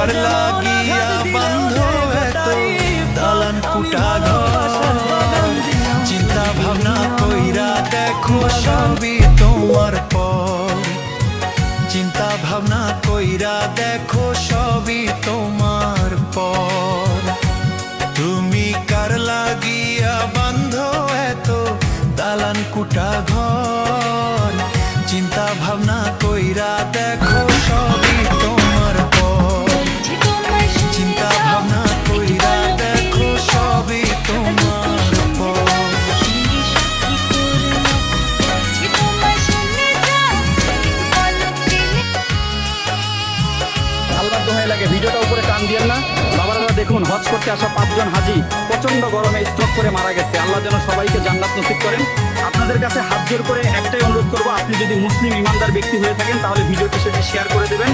কার লাগিয়া বান্ধ এত দালান কুটা ঘর, চিন্তা ভাবনা কইরা দেখো সবই তোমার পর, চিন্তা ভাবনা কইরা দেখো সবই তোমার পর। তুমি কার লাগিয়া বান্ধ এত দালান কুটা ঘর, চিন্তা ভাবনা কইরা দেখো সবই তোমার পর, চিন্তা ভাবনা কইরা দেখো সবই তোমার পর। আল্লাহর দোহাই লাগে ভিডিওটা উপরে টান দিয়েন না। বাবারা দেখুন, হজ করতে আসা 5 জন হাজি প্রচন্ড গরমে স্ট্রোক করে মারা গেছে। আল্লাহ যেন সবাইকে জান্নাত নসিব করেন। আপনাদের কাছে হাত জোর করে একটাই অনুরোধ করবো, আপনি যদি মুসলিম ইমানদার ব্যক্তি হয়ে থাকেন তাহলে ভিডিওটি সেটি শেয়ার করে দেবেন।